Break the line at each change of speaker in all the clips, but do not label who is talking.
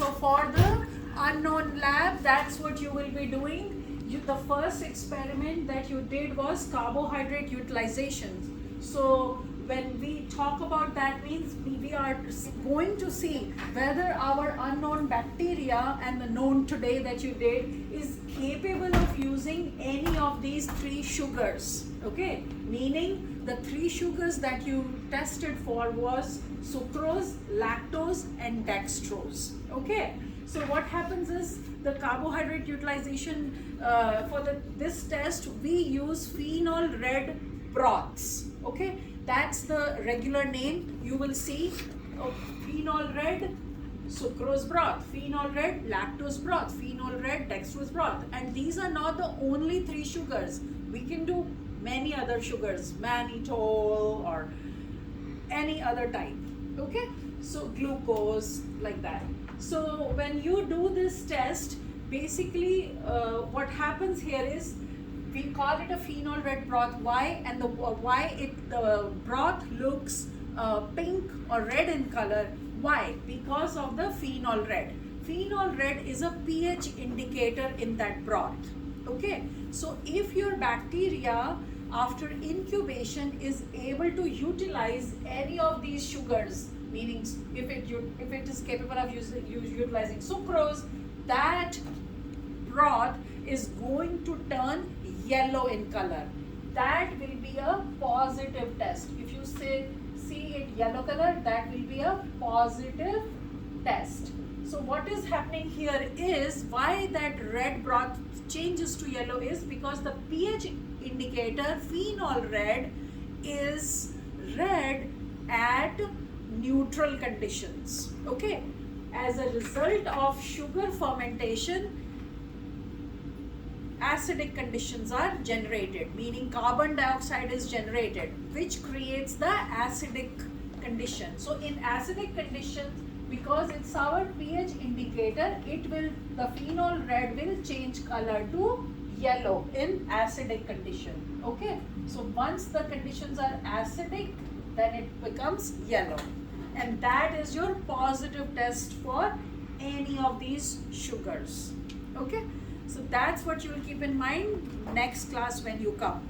So for the unknown lab, that's what you will be doing. The first experiment that you did was carbohydrate utilization. So when we talk about that, means we are going to see whether our unknown bacteria and the known today that you did is capable of using any of these three sugars. Okay, meaning the three sugars that you tested for was sucrose, lactose and dextrose. Okay, so what happens is the carbohydrate utilization for this test we use phenol red broths. Okay, that's the regular name. You will see phenol red sucrose broth, phenol red lactose broth, phenol red dextrose broth, and these are not the only three sugars. We can do many other sugars, mannitol or any other type. Okay, so glucose, like that. So when you do this test, basically what happens here is we call it a phenol red broth. Why? And the broth looks pink or red in color. Why? Because of the phenol red. Phenol red is a pH indicator in that broth. Okay, so if your bacteria after incubation is able to utilize any of these sugars, meaning if it is capable of utilizing sucrose, that broth is going to turn yellow in color. That will be a positive test. If you see it yellow color, that will be a positive test. So what is happening here is why that red broth changes to yellow is because the pH indicator phenol red is red at neutral conditions. Okay, as a result of sugar fermentation, acidic conditions are generated, meaning carbon dioxide is generated, which creates the acidic condition. So in acidic conditions, because it's our pH indicator, the phenol red will change color to yellow in acidic condition. Okay, so once the conditions are acidic, then it becomes yellow, and that is your positive test for any of these sugars. Okay, so that's what you will keep in mind next class when you come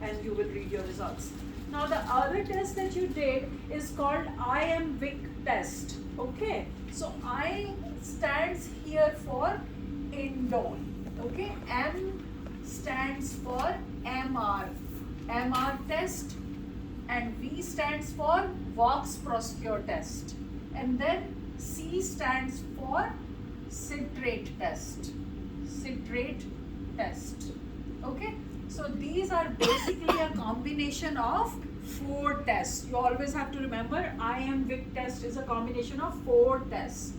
and you will read your results. Now the other test that you did is called Iambic test. Okay, so I stands here for indole. Okay, M stands for MR test, and V stands for Vox-Proskauer test, and then C stands for citrate test. Okay, so these are basically a combination of 4 tests. You always have to remember Iambic test is a combination of 4 tests.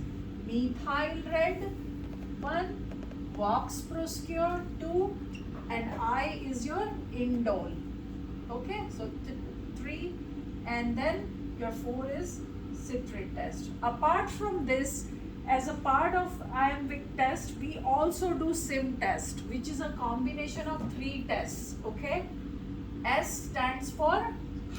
Methyl red 1, Vox-Proskauer 2, and I is your indole. Okay, so 3, and then your 4 is citrate test. Apart from this, as a part of Iambic test, we also do SIM test, which is a combination of 3 tests. Okay, S stands for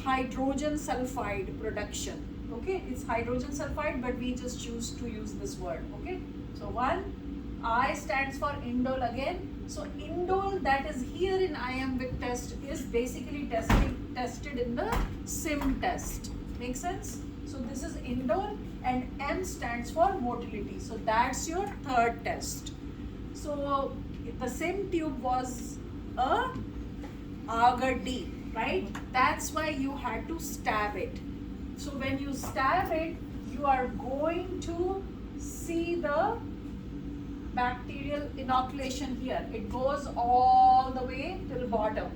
hydrogen sulfide production. Okay, it's hydrogen sulfide, but we just choose to use this word. Okay, so 1, I stands for indole again. So indole that is here in Iambic test is basically tested in the SIM test. Make sense? So this is indole, and M stands for motility. So that's your 3rd test. So the SIM tube was a agar D, right? That's why you had to stab it. So when you stab it, you are going to see the bacterial inoculation here. It goes all the way till bottom.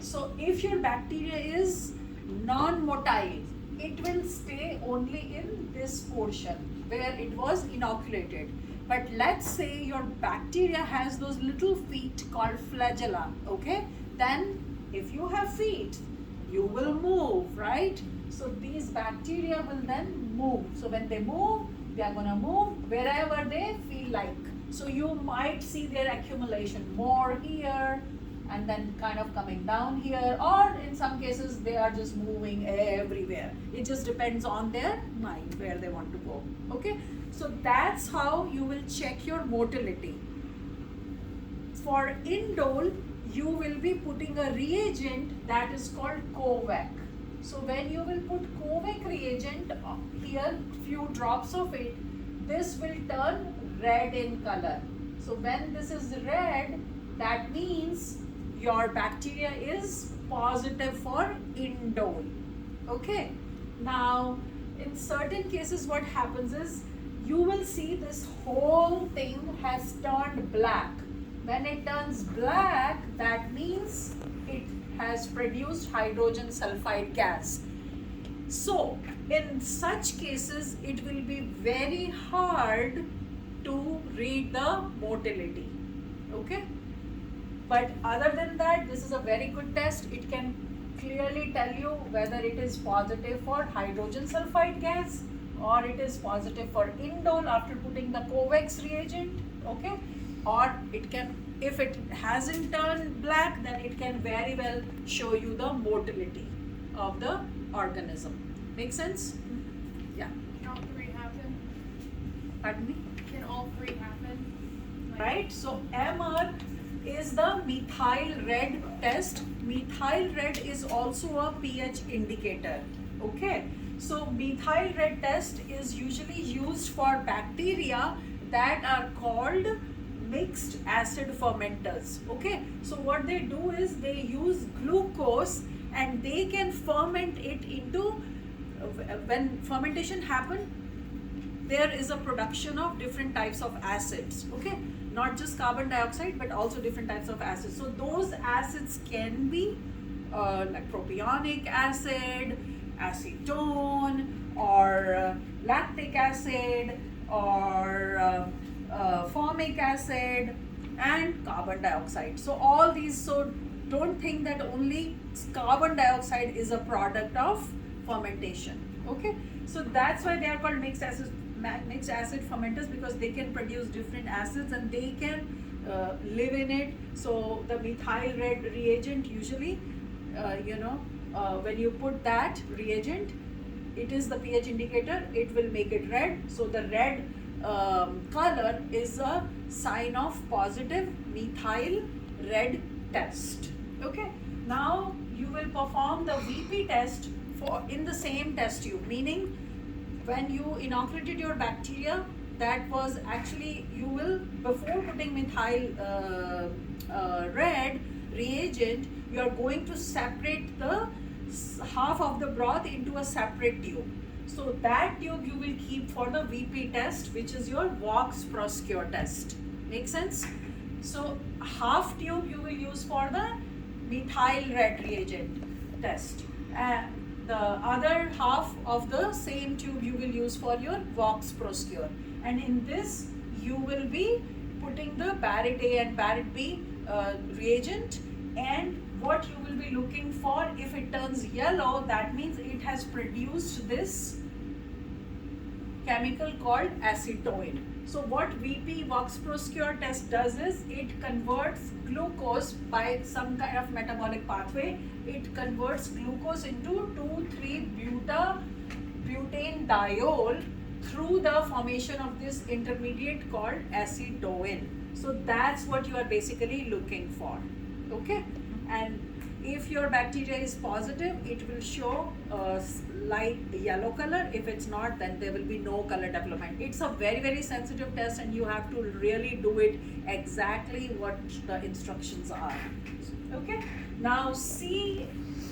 So if your bacteria is non-motile, it will stay only in this portion where it was inoculated. But let's say your bacteria has those little feet called flagella. Okay, then if you have feet, you will move, right? So these bacteria will then move. So when they move, they are going to move wherever they feel like. So you might see their accumulation more here and then kind of coming down here, or in some cases they are just moving everywhere. It just depends on their mind where they want to go. Okay, So that's how you will check your motility. For indole, you will be putting a reagent that is called Covac. So when you will put Covac reagent here, few drops of it, this will turn red in color. So when this is red, that means your bacteria is positive for indole. Okay. Now, in certain cases, what happens is you will see this whole thing has turned black. When it turns black, that means it has produced hydrogen sulfide gas. So, in such cases, it will be very hard to read the motility. Okay? But other than that, this is a very good test. It can clearly tell you whether it is positive for hydrogen sulfide gas or it is positive for indole after putting the Covax reagent. Okay? Or it can, if it hasn't turned black, then it can very well show you the motility of the organism. Make sense? Yeah.
Can all three happen?
Pardon me?
Can all three happen?
Right? So MR is the methyl red test. Methyl red is also a pH indicator. Okay? So methyl red test is usually used for bacteria that are called mixed acid fermenters. Okay? So what they do is they use glucose and they can ferment it into, when fermentation happens, there is a production of different types of acids. Okay? Not just carbon dioxide but also different types of acids. So those acids can be like propionic acid, acetone, or lactic acid, or formic acid, and carbon dioxide. So all these, so don't think that only carbon dioxide is a product of fermentation. Okay, so that's why they are called mixed acid fermenters, because they can produce different acids and they can live in it. So the methyl red reagent usually, when you put that reagent, it is the pH indicator, it will make it red. So the red color is a sign of positive methyl red test. Okay, now you will perform the VP test in the same test tube, meaning when you inoculated your bacteria, that was actually, you will, before putting methyl red reagent, you are going to separate the half of the broth into a separate tube. So that tube you will keep for the VP test, which is your Vox Proscure test. Make sense? So half tube you will use for the methyl red reagent test. The other half of the same tube you will use for your Vox Proscure. And in this, you will be putting the Barrett A and Barrett B reagent, and what you will be looking for, if it turns yellow, that means it has produced this chemical called acetone. So what VP Vox Proscure test does is it converts glucose by some kind of metabolic pathway. It converts glucose into 2,3-butane-diol through the formation of this intermediate called acetone. So that's what you are basically looking for. Okay? And if your bacteria is positive, it will show a light yellow color. If it's not, then there will be no color development. It's a very, very sensitive test, and you have to really do it exactly what the instructions are. Okay? Now C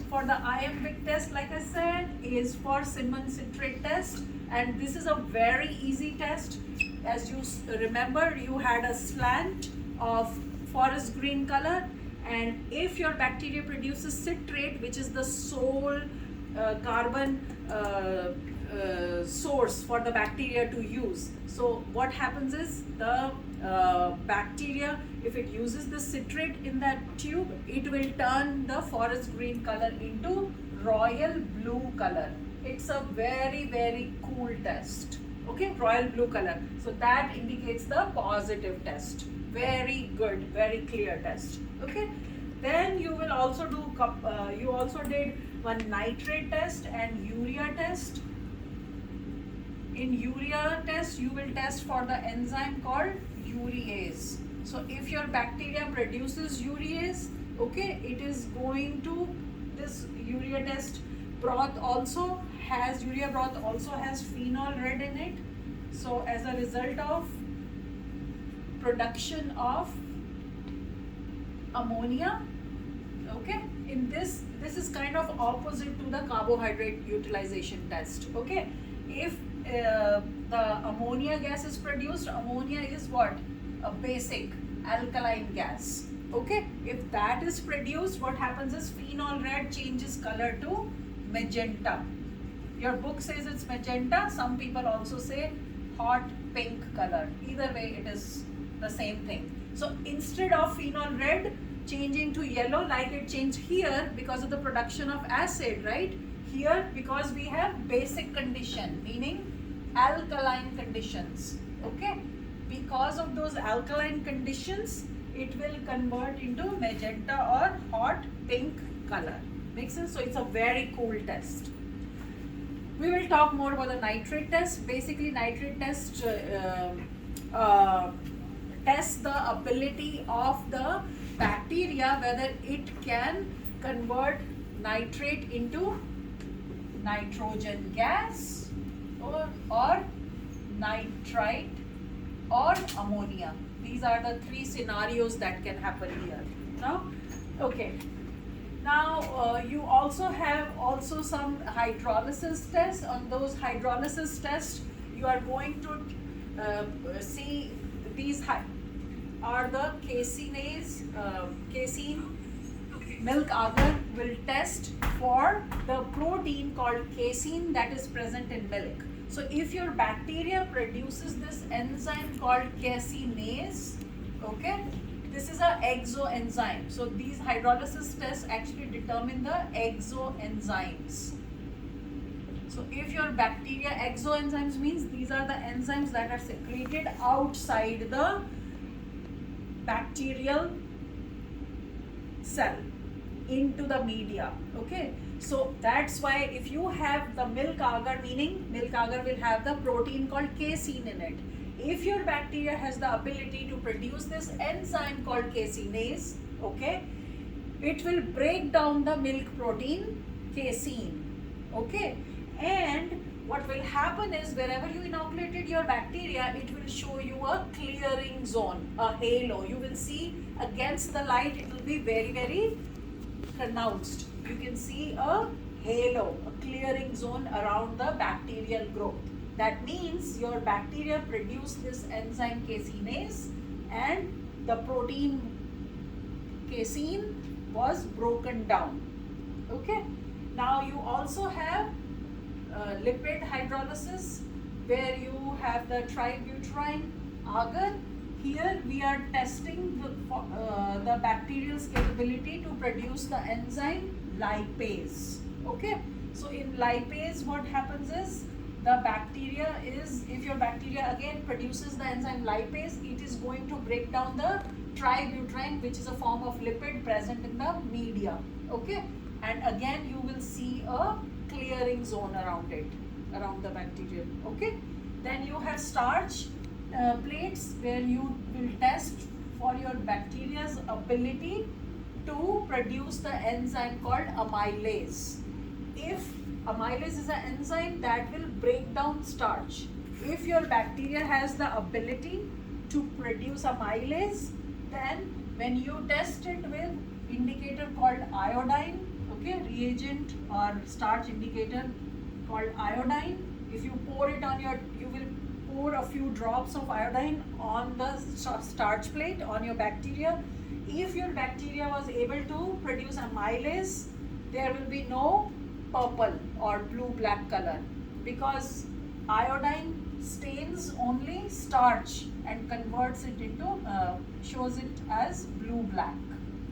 for the iambic test, like I said, is for Simmons citrate test, and this is a very easy test. As you remember, you had a slant of forest green color, and if your bacteria produces citrate, which is the sole carbon source for the bacteria to use, so what happens is the bacteria, if it uses the citrate in that tube, it will turn the forest green color into royal blue color. It's a very, very cool test. Okay, royal blue color. So that indicates the positive test. Very good, very clear test. Okay, then you will also do, you also did one nitrate test and urea test. In urea test, you will test for the enzyme called urease. So if your bacteria produces urease, okay, it is going to, this urea test broth also has, urea broth also has phenol red in it. So as a result of production of ammonia, okay, in this is kind of opposite to the carbohydrate utilization test. Okay, if the ammonia gas is produced, ammonia is what, a basic alkaline gas. Okay, if that is produced, what happens is phenol red changes color to magenta. Your book says it's magenta, some people also say hot pink color. Either way, it is the same thing. So instead of phenol red changing to yellow like it changed here because of the production of acid, right? Here, because we have basic condition, meaning alkaline conditions. Okay, because of those alkaline conditions, it will convert into magenta or hot pink color. Makes sense? So it's a very cool test. We will talk more about the nitrate test. Basically, nitrate test tests the ability of the bacteria whether it can convert nitrate into nitrogen gas or nitrite or ammonia. These are the three scenarios that can happen here. Now, okay. Now you also have some hydrolysis tests. On those hydrolysis tests, you are going to see these are the caseinase, casein. Milk agar will test for the protein called casein that is present in milk. So if your bacteria produces this enzyme called caseinase, okay, this is a exoenzyme. So these hydrolysis tests actually determine the exoenzymes. So if your bacteria, exoenzymes means these are the enzymes that are secreted outside the bacterial cell into the media. Okay, so that's why if you have the milk agar, meaning milk agar will have the protein called casein in it. If your bacteria has the ability to produce this enzyme called caseinase, okay, it will break down the milk protein casein. Okay, and what will happen is wherever you inoculated your bacteria, it will show you a clearing zone, a halo. You will see against the light, it will be very, very pronounced. You can see a halo, a clearing zone around the bacterial growth. That means your bacteria produce this enzyme caseinase and the protein casein was broken down. Okay. Now you also have lipid hydrolysis where you have the tributylene agar. Here we are testing the bacterial's capability to produce the enzyme lipase. Okay, so in lipase what happens is the bacteria is, if your bacteria again produces the enzyme lipase, it is going to break down the tributylene, which is a form of lipid present in the media. Okay, and again you will see a clearing zone around it, around the bacteria. Okay, then you have starch plates where you will test for your bacteria's ability to produce the enzyme called amylase. If amylase is an enzyme that will break down starch, if your bacteria has the ability to produce amylase, then when you test it with indicator called iodine, okay, reagent or starch indicator called iodine, if you pour it on your, you will pour a few drops of iodine on the starch plate on your bacteria. If your bacteria was able to produce amylase, there will be no purple or blue-black color because iodine stains only starch and converts it into, shows it as blue-black.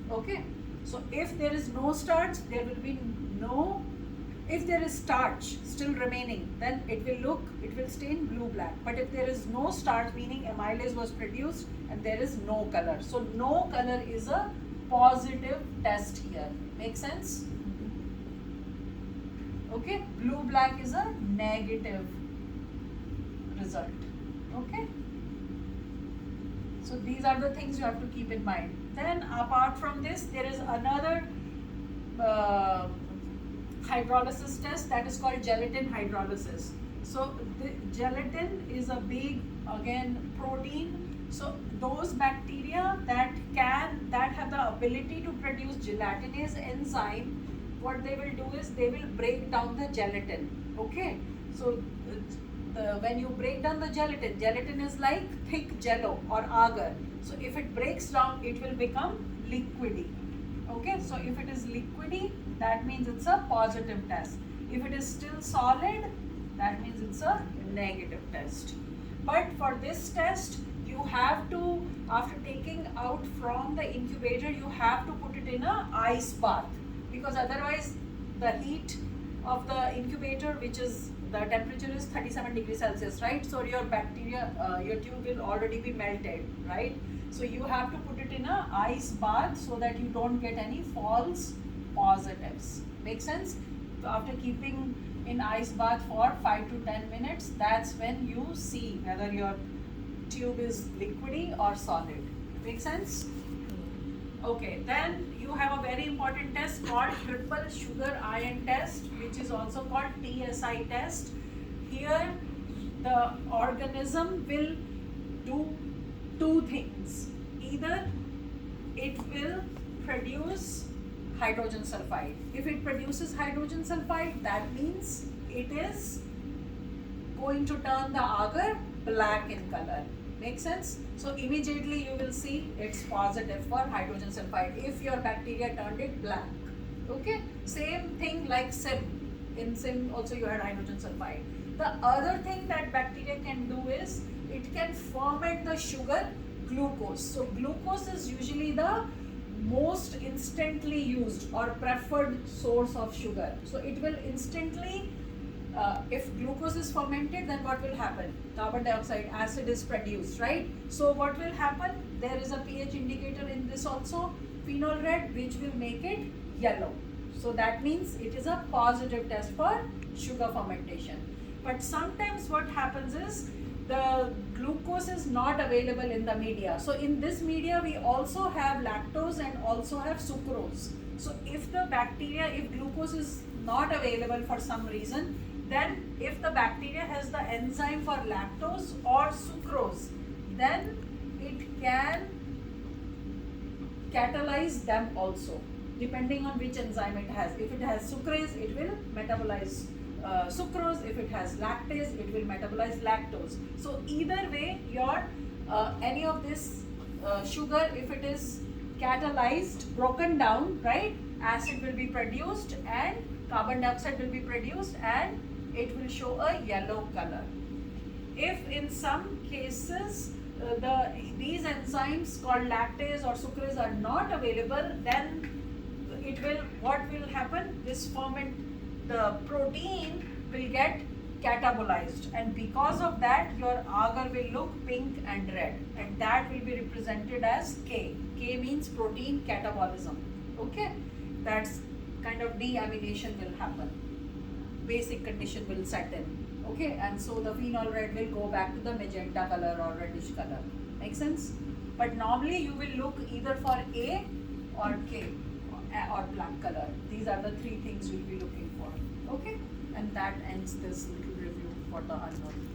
Okay, so if there is no starch, there will be no, if there is starch still remaining, then it will stain blue-black. But if there is no starch, meaning amylase was produced and there is no color. So no color is a positive test here. Make sense? Okay, blue-black is a negative result. Okay. So these are the things you have to keep in mind. Then apart from this, there is another uh, hydrolysis test that is called gelatin hydrolysis. So the gelatin is a big, again, protein. So those bacteria that have the ability to produce gelatinase enzyme, what they will do is they will break down the gelatin. Okay. So when you break down the gelatin is like thick jello or agar. So if it breaks down, it will become liquidy. Okay, so if it is liquidy, that means it's a positive test. If it is still solid, that means it's a negative test. But for this test, you have to, after taking out from the incubator, you have to put it in a ice bath, because otherwise the heat of the incubator, which is the temperature is 37 degrees Celsius, right? So your bacteria, your tube will already be melted, right? So you have to put it in a ice bath so that you don't get any false positives. Make sense? So after keeping in ice bath for 5 to 10 minutes, that's when you see whether your tube is liquidy or solid. Make sense? Okay, then you have a very important test called triple sugar ion test, which is also called TSI test. Here the organism will do two things. Either it will produce hydrogen sulfide. If it produces hydrogen sulfide, that means it is going to turn the agar black in color. Make sense? So immediately you will see it's positive for hydrogen sulfide if your bacteria turned it black. Okay? Same thing like SIM. In SIM also you had hydrogen sulfide. The other thing that bacteria can do is it can ferment the sugar glucose. So glucose is usually the most instantly used or preferred source of sugar. So it will instantly, if glucose is fermented, then what will happen? Carbon dioxide, acid is produced, right? So what will happen? There is a pH indicator in this also, phenol red, which will make it yellow. So that means it is a positive test for sugar fermentation. But sometimes what happens is the glucose is not available in the media. So in this media we also have lactose and also have sucrose. So if the bacteria, if glucose is not available for some reason, then if the bacteria has the enzyme for lactose or sucrose, then it can catalyze them also, depending on which enzyme it has. If it has sucrase, it will metabolize sucrose. If it has lactase, it will metabolize lactose. So either way, your any of this sugar, if it is catalyzed, broken down, right, acid will be produced and carbon dioxide will be produced and it will show a yellow color. If in some cases these enzymes called lactase or sucrase are not available, then it will, what will happen, this the protein will get catabolized, and because of that your agar will look pink and red, and that will be represented as K. K means protein catabolism. Okay, that's kind of deamination will happen, basic condition will set in. Okay, and so the phenol red will go back to the magenta color or reddish color. Make sense? But normally you will look either for A or K or black color. These are the three things we'll be looking for. Okay, and that ends this little review for the unknown.